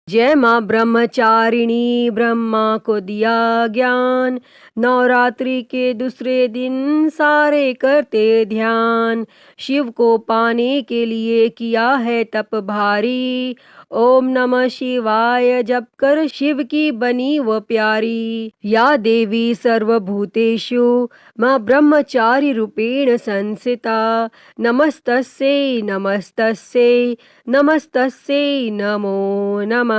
जय माँ ब्रह्मचारिणी, ब्रह्मा को दिया ज्ञान, नवरात्रि के दूसरे दिन सारे करते ध्यान। शिव को पाने के लिए किया है तप भारी, ओम नमः शिवाय जप कर शिव की बनी वो प्यारी। या देवी सर्वभूतेषु माँ ब्रह्मचारी रूपेण संस्थिता, नमस्तस्यै नमस्तस्यै नमस्तस्यै नमो नमः।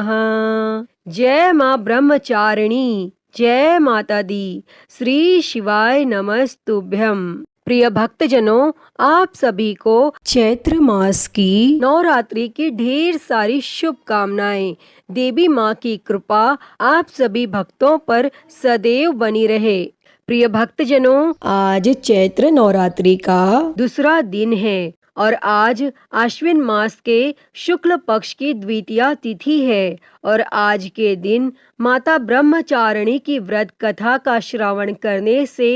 जय माँ ब्रह्मचारिणी, जय माता दी, श्री शिवाय नमस्तुभ्यम। प्रिय भक्तजनों, आप सभी को चैत्र मास की नवरात्रि की ढेर सारी शुभकामनाएं। देवी माँ की कृपा आप सभी भक्तों पर सदैव बनी रहे। प्रिय भक्तजनों, आज चैत्र नवरात्रि का दूसरा दिन है और आज आश्विन मास के शुक्ल पक्ष की द्वितीया तिथि है और आज के दिन माता ब्रह्मचारिणी की व्रत कथा का श्रवण करने से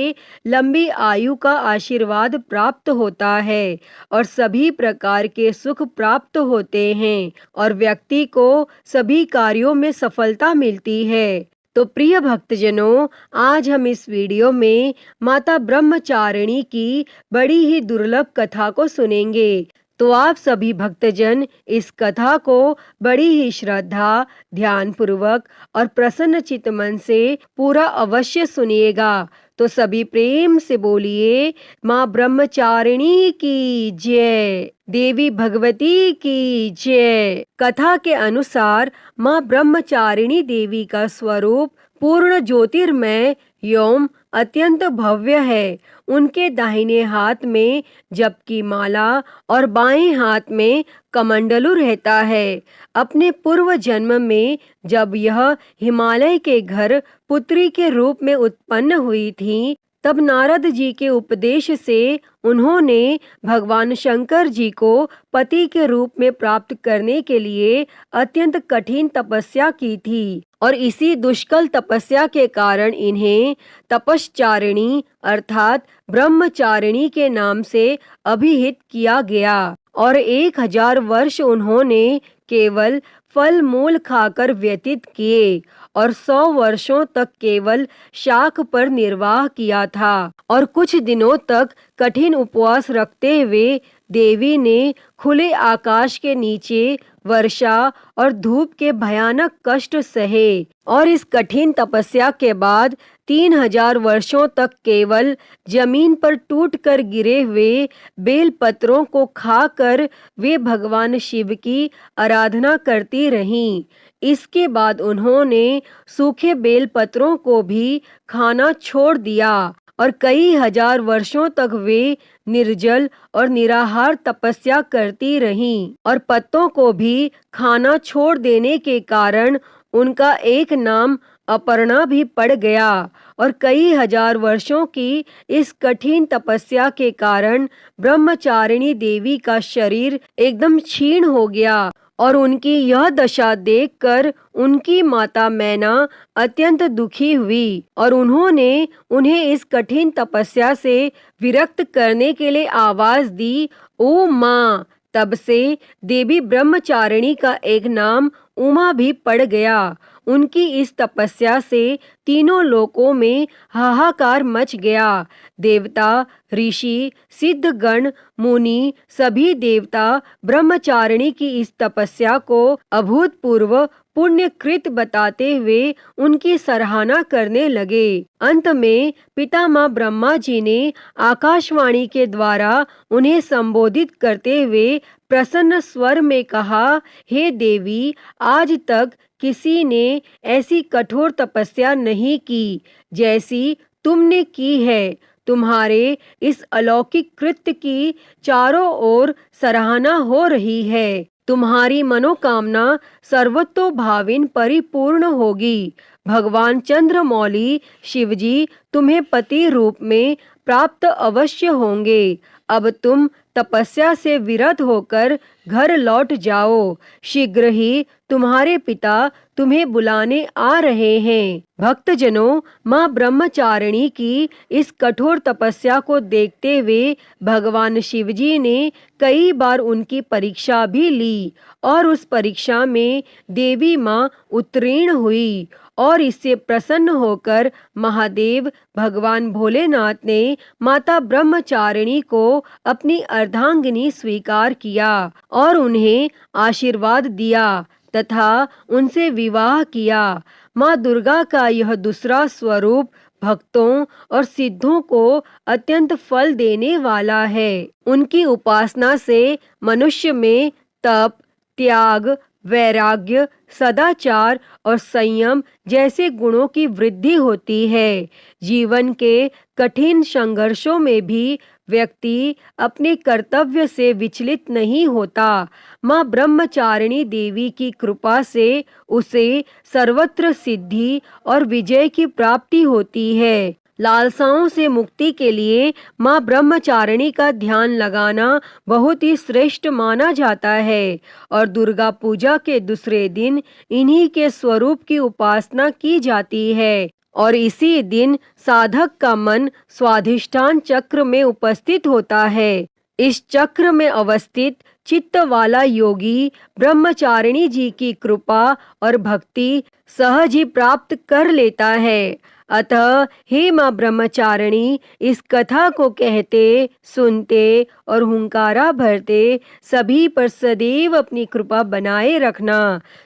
लंबी आयु का आशीर्वाद प्राप्त होता है और सभी प्रकार के सुख प्राप्त होते हैं और व्यक्ति को सभी कार्यों में सफलता मिलती है। तो प्रिय भक्तजनों, आज हम इस वीडियो में माता ब्रह्मचारिणी की बड़ी ही दुर्लभ कथा को सुनेंगे। तो आप सभी भक्तजन इस कथा को बड़ी ही श्रद्धा, ध्यान पूर्वक और प्रसन्न चित्त मन से पूरा अवश्य सुनिएगा। तो सभी प्रेम से बोलिए, माँ ब्रह्मचारिणी की जय, देवी भगवती की जय। कथा के अनुसार माँ ब्रह्मचारिणी देवी का स्वरूप पूर्ण ज्योतिर्मय एवं अत्यंत भव्य है। उनके दाहिने हाथ में जप की माला और बाएं हाथ में कमंडलू रहता है। अपने पूर्व जन्म में जब यह हिमालय के घर पुत्री के रूप में उत्पन्न हुई थी, तब नारद जी के उपदेश से उन्होंने भगवान शंकर जी को पति के रूप में प्राप्त करने के लिए अत्यंत कठिन तपस्या की थी और इसी दुष्कल तपस्या के कारण इन्हें तपश्चारिणी अर्थात ब्रह्मचारिणी के नाम से अभिहित किया गया और 1000 वर्ष उन्होंने केवल फल मूल खाकर व्यतीत किए और 100 वर्षों तक केवल शाक पर निर्वाह किया था और कुछ दिनों तक कठिन उपवास रखते हुए देवी ने खुले आकाश के नीचे वर्षा और धूप के भयानक कष्ट सहे और इस कठिन तपस्या के बाद 3000 वर्षों तक केवल जमीन पर टूटकर गिरे हुए बेल पत्रों को खाकर वे भगवान शिव की आराधना करती रहीं। इसके बाद उन्होंने सूखे बेल पत्रों को भी खाना छोड़ दिया और कई हजार वर्षों तक वे निर्जल और निराहार तपस्या करती रहीं और पत्तों को भी खाना छोड़ देने के कारण उनका एक नाम अपर्णा भी पड़ गया और कई हजार वर्षों की इस कठिन तपस्या के कारण ब्रह्मचारिणी देवी का शरीर एकदम क्षीण हो गया और उनकी यह दशा देखकर उनकी माता मैना अत्यंत दुखी हुई और उन्होंने उन्हें इस कठिन तपस्या से विरक्त करने के लिए आवाज दी, ओ माँ। तब से देवी ब्रह्मचारिणी का एक नाम उमा भी पड़ गया। उनकी इस तपस्या से तीनों लोकों में हाहाकार मच गया। देवता, ऋषि, सिद्धगण, मुनि सभी देवता ब्रह्मचारिणी की इस तपस्या को अभूतपूर्व पुण्यकृत बताते हुए उनकी सराहना करने लगे। अंत में पितामह ब्रह्मा जी ने आकाशवाणी के द्वारा उन्हें संबोधित करते हुए प्रसन्न स्वर में कहा, हे देवी, आज तक किसी ने ऐसी कठोर तपस्या नहीं की जैसी तुमने की है। तुम्हारे इस अलौकिक कृत्य की चारों ओर सराहना हो रही है। तुम्हारी मनोकामना सर्वतोभाविन परिपूर्ण होगी। भगवान चंद्रमौली शिवजी तुम्हें पति रूप में प्राप्त अवश्य होंगे। अब तुम तपस्या से विरत होकर घर लौट जाओ। शीघ्र ही तुम्हारे पिता तुम्हें बुलाने आ रहे हैं। भक्तजनों, माँ ब्रह्मचारिणी की इस कठोर तपस्या को देखते हुए भगवान शिवजी ने कई बार उनकी परीक्षा भी ली और उस परीक्षा में देवी माँ उत्तीर्ण हुई और इससे प्रसन्न होकर महादेव भगवान भोलेनाथ ने माता ब्रह्मचारिणी को अपनी अर्धांगिनी स्वीकार किया और उन्हें आशीर्वाद दिया तथा उनसे विवाह किया। माँ दुर्गा का यह दूसरा स्वरूप भक्तों और सिद्धों को अत्यंत फल देने वाला है। उनकी उपासना से मनुष्य में तप, त्याग, वैराग्य, सदाचार और संयम जैसे गुणों की वृद्धि होती है। जीवन के कठिन संघर्षों में भी व्यक्ति अपने कर्तव्य से विचलित नहीं होता। माँ ब्रह्मचारिणी देवी की कृपा से उसे सर्वत्र सिद्धि और विजय की प्राप्ति होती है। लालसाओं से मुक्ति के लिए माँ ब्रह्मचारिणी का ध्यान लगाना बहुत ही श्रेष्ठ माना जाता है और दुर्गा पूजा के दूसरे दिन इन्हीं के स्वरूप की उपासना की जाती है और इसी दिन साधक का मन स्वाधिष्ठान चक्र में उपस्थित होता है। इस चक्र में अवस्थित चित्त वाला योगी ब्रह्मचारिणी जी की कृपा और भक्ति सहज ही प्राप्त कर लेता है। अतः हे माँ ब्रह्मचारिणी, इस कथा को कहते, सुनते और हुंकारा भरते सभी पर सदैव अपनी कृपा बनाए रखना।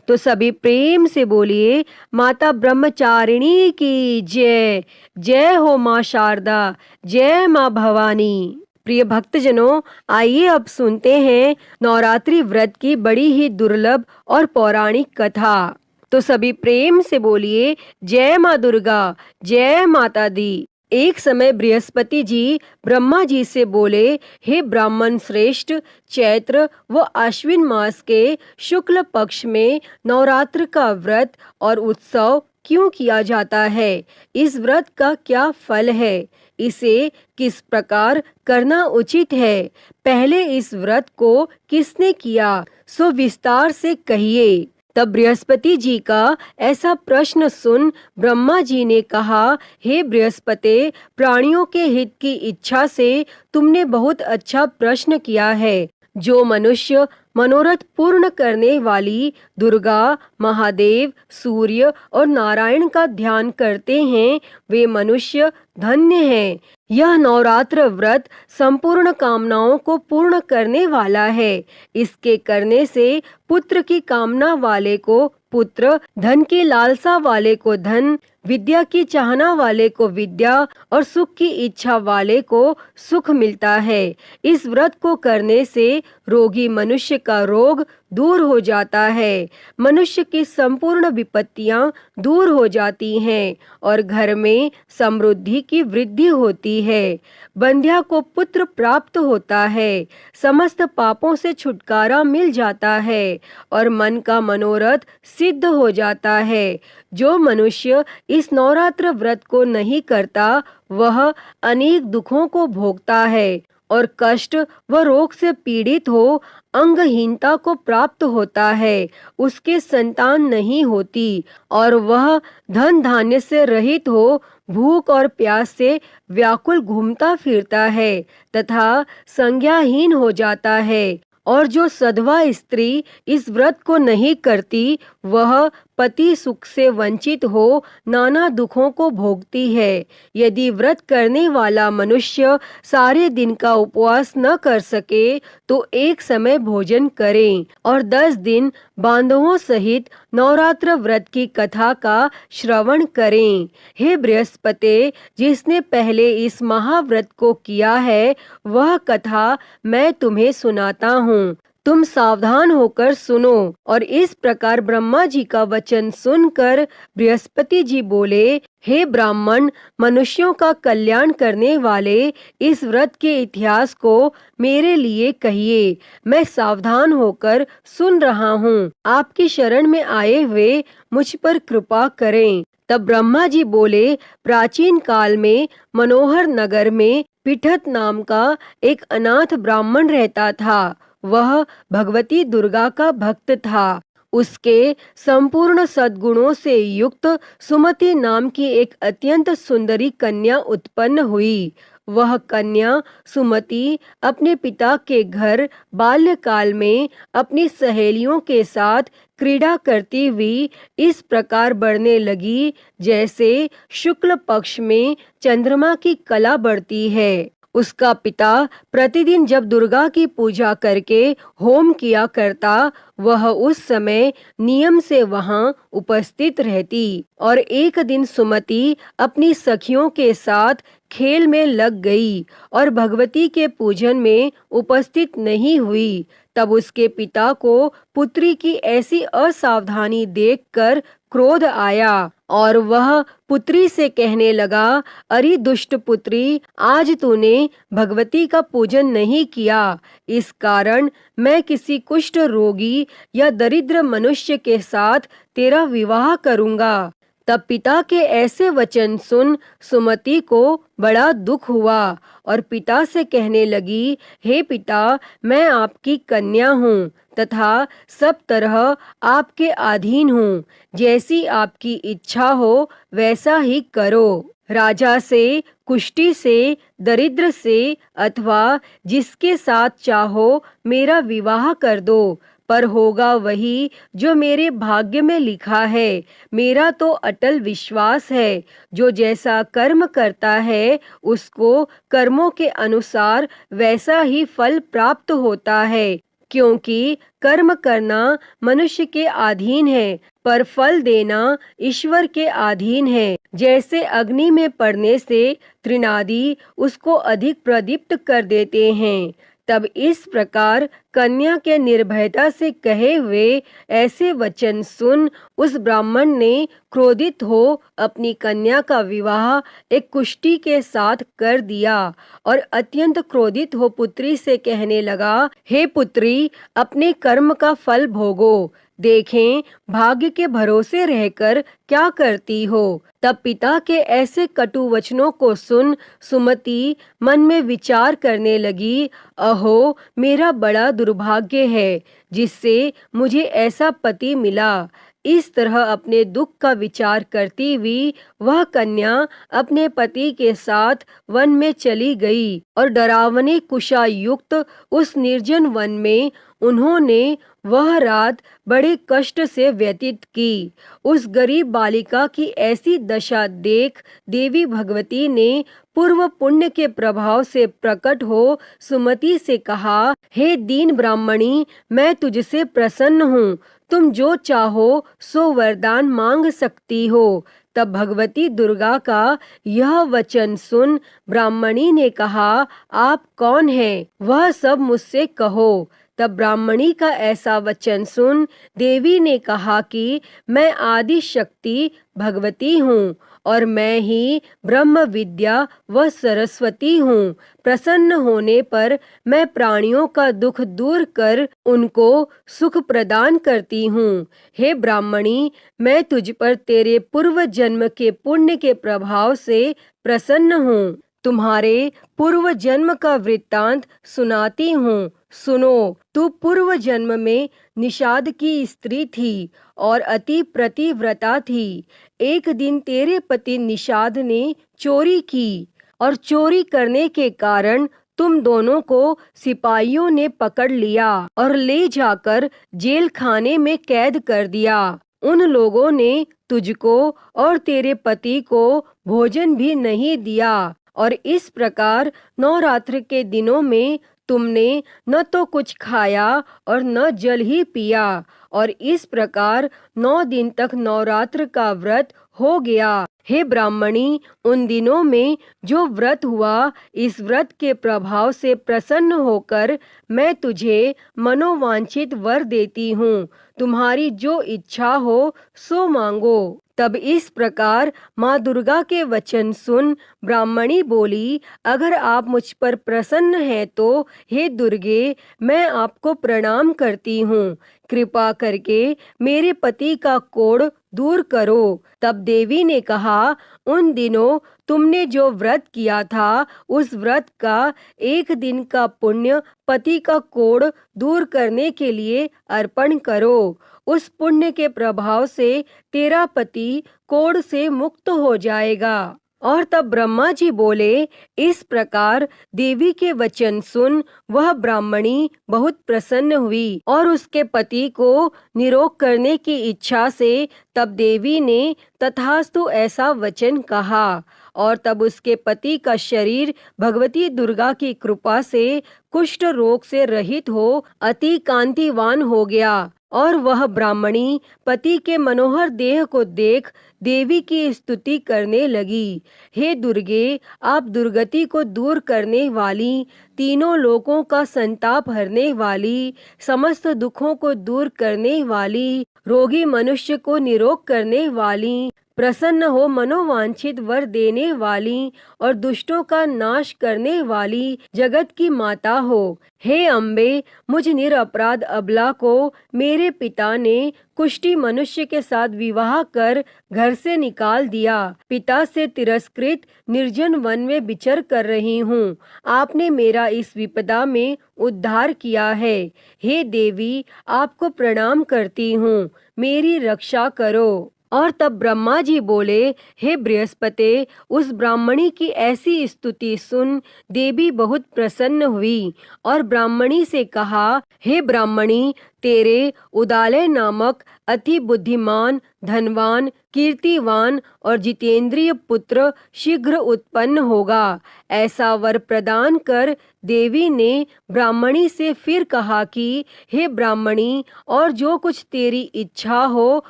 तो सभी प्रेम से बोलिए, माता ब्रह्मचारिणी की जय। जय हो माँ शारदा, जय माँ भवानी। प्रिय भक्तजनों, आइए अब सुनते हैं नवरात्रि व्रत की बड़ी ही दुर्लभ और पौराणिक कथा। तो सभी प्रेम से बोलिए, जय माँ दुर्गा, जय माता दी। एक समय बृहस्पति जी ब्रह्मा जी से बोले, हे ब्राह्मण श्रेष्ठ, चैत्र व आश्विन मास के शुक्ल पक्ष में नवरात्र का व्रत और उत्सव क्यों किया जाता है? इस व्रत का क्या फल है? इसे किस प्रकार करना उचित है? पहले इस व्रत को किसने किया, सो विस्तार से कहिए। तब बृहस्पति जी का ऐसा प्रश्न सुन ब्रह्मा जी ने कहा, हे बृहस्पति, प्राणियों के हित की इच्छा से तुमने बहुत अच्छा प्रश्न किया है। जो मनुष्य मनोरथ पूर्ण करने वाली दुर्गा, महादेव, सूर्य और नारायण का ध्यान करते हैं, वे मनुष्य धन्य हैं। यह नवरात्र व्रत संपूर्ण कामनाओं को पूर्ण करने वाला है। इसके करने से पुत्र की कामना वाले को पुत्र, धन की लालसा वाले को धन, विद्या की चाहना वाले को विद्या और सुख की इच्छा वाले को सुख मिलता है। इस व्रत को करने से रोगी मनुष्य का रोग दूर हो जाता है, मनुष्य की संपूर्ण विपत्तियां दूर हो जाती हैं और घर में समृद्धि की वृद्धि होती है। बंध्या को पुत्र प्राप्त होता है, समस्त पापों से छुटकारा मिल जाता है और मन का मनोरथ सिद्ध हो जाता है। जो मनुष्य इस नवरात्र व्रत को नहीं करता, वह अनेक दुखों को भोगता है और कष्ट व रोग से पीड़ित हो, अंगहीनता को प्राप्त होता है, उसके संतान नहीं होती और वह धन धान्य से रहित हो भूख और प्यास से व्याकुल घूमता फिरता है तथा संज्ञाहीन हो जाता है। और जो सधवा स्त्री इस व्रत को नहीं करती, वह पति सुख से वंचित हो नाना दुखों को भोगती है। यदि व्रत करने वाला मनुष्य सारे दिन का उपवास न कर सके तो एक समय भोजन करें और 10 दिन बांधवों सहित नवरात्र व्रत की कथा का श्रवण करें। हे बृहस्पति, जिसने पहले इस महाव्रत को किया है, वह कथा मैं तुम्हें सुनाता हूँ। तुम सावधान होकर सुनो। और इस प्रकार ब्रह्मा जी का वचन सुनकर बृहस्पति जी बोले, हे ब्राह्मण, मनुष्यों का कल्याण करने वाले इस व्रत के इतिहास को मेरे लिए कहिए। मैं सावधान होकर सुन रहा हूँ। आपकी शरण में आए हुए मुझ पर कृपा करें। तब ब्रह्मा जी बोले, प्राचीन काल में मनोहर नगर में पिठत नाम का एक अनाथ ब्राह्मण रहता था। वह भगवती दुर्गा का भक्त था। उसके संपूर्ण सद्गुणों से युक्त सुमति नाम की एक अत्यंत सुंदरी कन्या उत्पन्न हुई। वह कन्या सुमति अपने पिता के घर बाल्यकाल में अपनी सहेलियों के साथ क्रीड़ा करती हुई इस प्रकार बढ़ने लगी जैसे शुक्ल पक्ष में चंद्रमा की कला बढ़ती है। उसका पिता प्रतिदिन जब दुर्गा की पूजा करके होम किया करता, वह उस समय नियम से वहां उपस्थित रहती। और एक दिन सुमति अपनी सखियों के साथ खेल में लग गई और भगवती के पूजन में उपस्थित नहीं हुई। तब उसके पिता को पुत्री की ऐसी असावधानी देखकर क्रोध आया और वह पुत्री से कहने लगा, अरे दुष्ट पुत्री, आज तूने भगवती का पूजन नहीं किया, इस कारण मैं किसी कुष्ठ रोगी या दरिद्र मनुष्य के साथ तेरा विवाह करूंगा। तब पिता के ऐसे वचन सुन सुमति को बड़ा दुख हुआ और पिता से कहने लगी, हे पिता, मैं आपकी कन्या हूँ तथा सब तरह आपके अधीन हूँ। जैसी आपकी इच्छा हो वैसा ही करो। राजा से, कुष्ठी से, दरिद्र से अथवा जिसके साथ चाहो मेरा विवाह कर दो, पर होगा वही जो मेरे भाग्य में लिखा है। मेरा तो अटल विश्वास है, जो जैसा कर्म करता है उसको कर्मों के अनुसार वैसा ही फल प्राप्त होता है। क्योंकि कर्म करना मनुष्य के अधीन है, पर फल देना ईश्वर के अधीन है। जैसे अग्नि में पड़ने से तृणादि उसको अधिक प्रदीप्त कर देते हैं, तब इस प्रकार कन्या के निर्भयता से कहे हुए ऐसे वचन सुन उस ब्राह्मण ने क्रोधित हो अपनी कन्या का विवाह एक कुष्ठी के साथ कर दिया और अत्यंत क्रोधित हो पुत्री से कहने लगा, हे पुत्री, अपने कर्म का फल भोगो। देखें भाग्य के भरोसे रहकर क्या करती हो। तब पिता के ऐसे कटु वचनों को सुन सुमति मन में विचार करने लगी, अहो, मेरा बड़ा दुर्भाग्य है जिससे मुझे ऐसा पति मिला। इस तरह अपने दुख का विचार करती हुई वह कन्या अपने पति के साथ वन में चली गई और डरावने कुशा युक्त उस निर्जन वन में उन्होंने वह रात बड़े कष्ट से व्यतीत की। उस गरीब बालिका की ऐसी दशा देख देवी भगवती ने पूर्व पुण्य के प्रभाव से प्रकट हो सुमति से कहा, हे दीन ब्राह्मणी, मैं तुझसे प्रसन्न हूँ। तुम जो चाहो सो वरदान मांग सकती हो। तब भगवती दुर्गा का यह वचन सुन ब्राह्मणी ने कहा, आप कौन हैं? वह सब मुझसे कहो। तब ब्राह्मणी का ऐसा वचन सुन देवी ने कहा कि मैं आदि शक्ति भगवती हूँ और मैं ही ब्रह्म विद्या व सरस्वती हूँ। प्रसन्न होने पर मैं प्राणियों का दुख दूर कर उनको सुख प्रदान करती हूँ। हे ब्राह्मणी, मैं तुझ पर तेरे पूर्व जन्म के पुण्य के प्रभाव से प्रसन्न हूँ। तुम्हारे पूर्व जन्म का वृत्तांत सुनाती हूँ, सुनो। तू पूर्व जन्म में निषाद की स्त्री थी और अति प्रतिव्रता थी। एक दिन तेरे पति निषाद ने चोरी की और चोरी करने के कारण तुम दोनों को सिपाहियों ने पकड़ लिया और ले जाकर जेल खाने में कैद कर दिया। उन लोगों ने तुझको और तेरे पति को भोजन भी नहीं दिया और इस प्रकार नवरात्र के दिनों में तुमने न तो कुछ खाया और न जल ही पिया और इस प्रकार 9 दिन तक नवरात्र का व्रत हो गया। हे ब्राह्मणी, उन दिनों में जो व्रत हुआ, इस व्रत के प्रभाव से प्रसन्न होकर मैं तुझे मनोवांछित वर देती हूँ। तुम्हारी जो इच्छा हो सो मांगो। तब इस प्रकार माँ दुर्गा के वचन सुन ब्राह्मणी बोली, अगर आप मुझ पर प्रसन्न हैं तो हे दुर्गे, मैं आपको प्रणाम करती हूँ। कृपा करके मेरे पति का कोढ़ दूर करो। तब देवी ने कहा, उन दिनों तुमने जो व्रत किया था उस व्रत का एक दिन का पुण्य पति का कोढ़ दूर करने के लिए अर्पण करो। उस पुण्य के प्रभाव से तेरा पति कोढ़ से मुक्त हो जाएगा। और तब ब्रह्मा जी बोले, इस प्रकार देवी के वचन सुन वह ब्राह्मणी बहुत प्रसन्न हुई और उसके पति को निरोग करने की इच्छा से तब देवी ने तथास्तु ऐसा वचन कहा। और तब उसके पति का शरीर भगवती दुर्गा की कृपा से कुष्ठ रोग से रहित हो अति कांतिवान हो गया। और वह ब्राह्मणी पति के मनोहर देह को देख देवी की स्तुति करने लगी। हे दुर्गे, आप दुर्गति को दूर करने वाली, तीनों लोकों का संताप हरने वाली, समस्त दुखों को दूर करने वाली, रोगी मनुष्य को निरोग करने वाली, प्रसन्न हो मनोवांछित वर देने वाली और दुष्टों का नाश करने वाली जगत की माता हो। हे अम्बे, मुझ निरपराध अबला को मेरे पिता ने कुष्ठी मनुष्य के साथ विवाह कर घर से निकाल दिया। पिता से तिरस्कृत निर्जन वन में विचर कर रही हूँ। आपने मेरा इस विपदा में उद्धार किया है। हे देवी, आपको प्रणाम करती हूँ, मेरी रक्षा करो। और तब ब्रह्मा जी बोले, हे बृहस्पति, उस ब्राह्मणी की ऐसी स्तुति सुन देवी बहुत प्रसन्न हुई और ब्राह्मणी से कहा, हे ब्राह्मणी, तेरे उदालय नामक अति बुद्धिमान, धनवान, कीर्तिवान और जितेंद्रिय पुत्र शीघ्र उत्पन्न होगा। ऐसा वर प्रदान कर देवी ने ब्राह्मणी से फिर कहा कि हे ब्राह्मणी, और जो कुछ तेरी इच्छा हो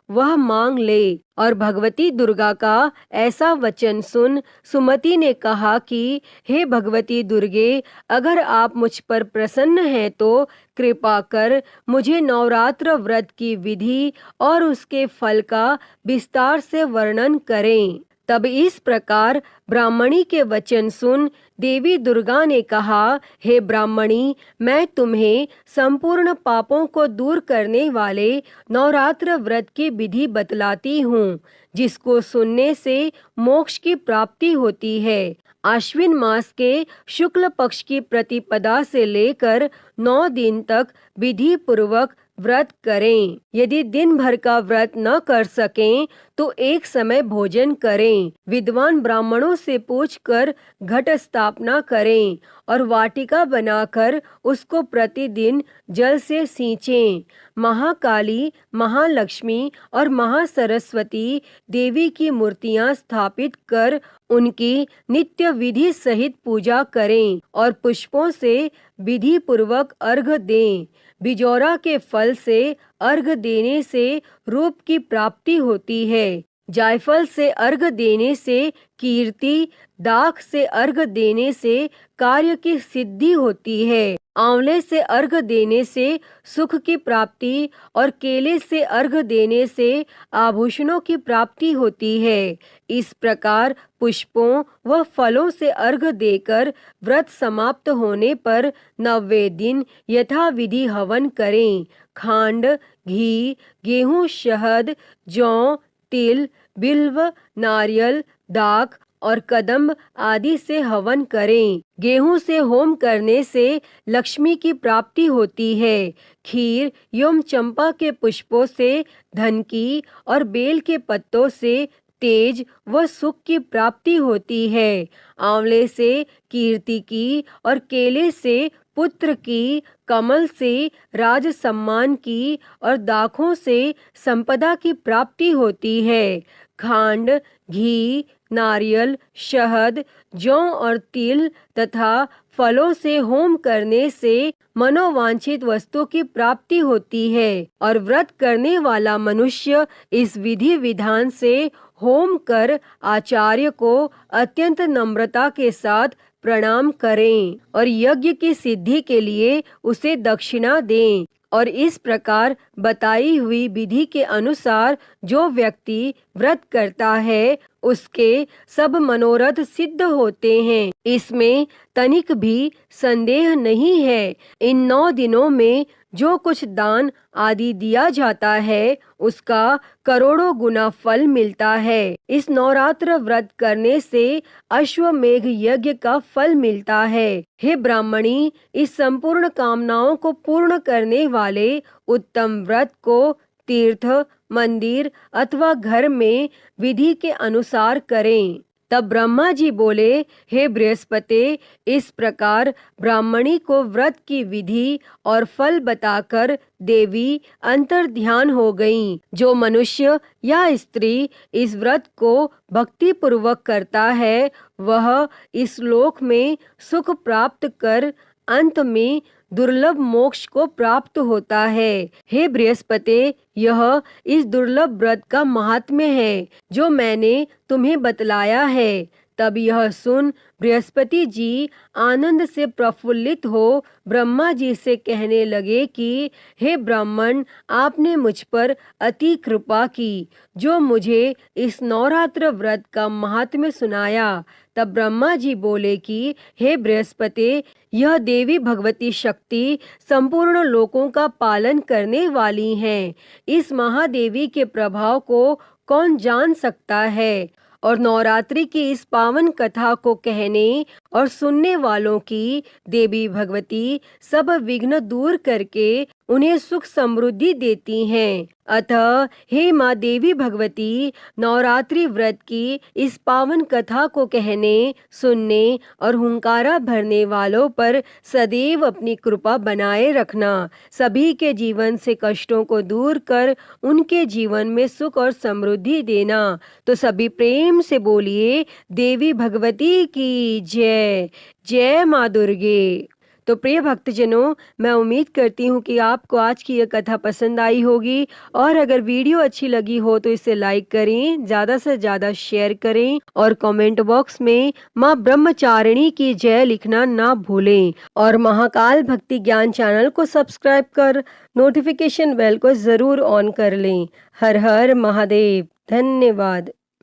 वह मांग ले। और भगवती दुर्गा का ऐसा वचन सुन सुमति ने कहा कि हे भगवती दुर्गे, अगर आप मुझ पर प्रसन्न हैं तो कृपा कर मुझे नवरात्र व्रत की विधि और उसके फल का विस्तार से वर्णन करें। तब इस प्रकार ब्राह्मणी के वचन सुन देवी दुर्गा ने कहा, हे ब्राह्मणी, मैं तुम्हें संपूर्ण पापों को दूर करने वाले नवरात्र व्रत की विधि बतलाती हूँ, जिसको सुनने से मोक्ष की प्राप्ति होती है। आश्विन मास के शुक्ल पक्ष की प्रतिपदा से लेकर 9 दिन तक विधि पूर्वक व्रत करें। यदि दिन भर का व्रत न कर सकें तो एक समय भोजन करें। विद्वान ब्राह्मणों से पूछकर घट स्थापना करें और वाटिका बनाकर उसको प्रतिदिन जल से सींचें। महाकाली, महालक्ष्मी और महासरस्वती देवी की मूर्तियां स्थापित कर उनकी नित्य विधि सहित पूजा करें और पुष्पों से विधि पूर्वक अर्घ दें। बिजौरा के फल से अर्घ देने से रूप की प्राप्ति होती है। जायफल से अर्घ देने से कीर्ति, दाख से अर्घ देने से कार्य की सिद्धि होती है। आंवले से अर्घ देने से सुख की प्राप्ति और केले से अर्घ देने से आभूषणों की प्राप्ति होती है। इस प्रकार पुष्पों व फलों से अर्घ देकर व्रत समाप्त होने पर 90वें दिन यथाविधि हवन करें। खांड, घी, गेहूं, शहद, जौ, तिल, बिल्व, नारियल, दाख और कदम्ब आदि से हवन करें। गेहूं से होम करने से लक्ष्मी की प्राप्ति होती है। खीर एवं चंपा के पुष्पों से धन की और बेल के पत्तों से तेज व सुख की प्राप्ति होती है। आंवले से कीर्ति की और केले से पुत्र की, कमल से राज सम्मान की और दाखों से संपदा की प्राप्ति होती है। खांड, घी, नारियल, शहद, जौ और तिल तथा फलों से होम करने से मनोवांछित वस्तु की प्राप्ति होती है और व्रत करने वाला मनुष्य इस विधि विधान से होम कर आचार्य को अत्यंत नम्रता के साथ प्रणाम करें और यज्ञ की सिद्धि के लिए उसे दक्षिणा दें। और इस प्रकार बताई हुई विधि के अनुसार जो व्यक्ति व्रत करता है उसके सब मनोरथ सिद्ध होते हैं। इसमें तनिक भी संदेह नहीं है। इन 9 दिनों में जो कुछ दान आदि दिया जाता है उसका करोड़ों गुना फल मिलता है। इस नवरात्र व्रत करने से अश्वमेघ यज्ञ का फल मिलता है। हे ब्राह्मणी, इस संपूर्ण कामनाओं को पूर्ण करने वाले उत्तम व्रत को तीर्थ, मंदिर अथवा घर में विधि के अनुसार करें। तब ब्रह्मा जी बोले, हे बृहस्पति, इस प्रकार ब्राह्मणी को व्रत की विधि और फल बताकर देवी अंतर ध्यान हो गईं। जो मनुष्य या स्त्री इस व्रत को भक्ति पूर्वक करता है वह इस लोक में सुख प्राप्त कर अंत में दुर्लभ मोक्ष को प्राप्त होता है। हे बृहस्पति, यह इस दुर्लभ व्रत का महात्म्य है जो मैंने तुम्हें बतलाया है। तब यह सुन बृहस्पति जी आनंद से प्रफुल्लित हो ब्रह्मा जी से कहने लगे कि हे ब्राह्मण, आपने मुझ पर अति कृपा की जो मुझे इस नवरात्र व्रत का महात्म्य सुनाया। तब ब्रह्मा जी बोले कि हे बृहस्पति, यह देवी भगवती शक्ति संपूर्ण लोकों का पालन करने वाली हैं। इस महादेवी के प्रभाव को कौन जान सकता है, और नवरात्रि की इस पावन कथा को कहने और सुनने वालों की देवी भगवती सब विघ्न दूर करके उन्हें सुख समृद्धि देती हैं। अतः हे माँ देवी भगवती, नवरात्रि व्रत की इस पावन कथा को कहने, सुनने और हुंकारा भरने वालों पर सदैव अपनी कृपा बनाए रखना। सभी के जीवन से कष्टों को दूर कर उनके जीवन में सुख और समृद्धि देना। तो सभी प्रेम से बोलिए, देवी भगवती की जय। जय माँ दुर्गे। तो प्रिय भक्तजनों, मैं उम्मीद करती हूँ कि आपको आज की यह कथा पसंद आई होगी, और अगर वीडियो अच्छी लगी हो तो इसे लाइक करें, ज़्यादा से ज़्यादा शेयर करें और कमेंट बॉक्स में माँ ब्रह्मचारिणी की जय लिखना ना भूलें। और महाकाल भक्ति ज्ञान चैनल को सब्सक्राइब कर नोटिफिकेशन बेल को ज़रूर ऑन कर लें। हर हर महादेव। धन्यवाद।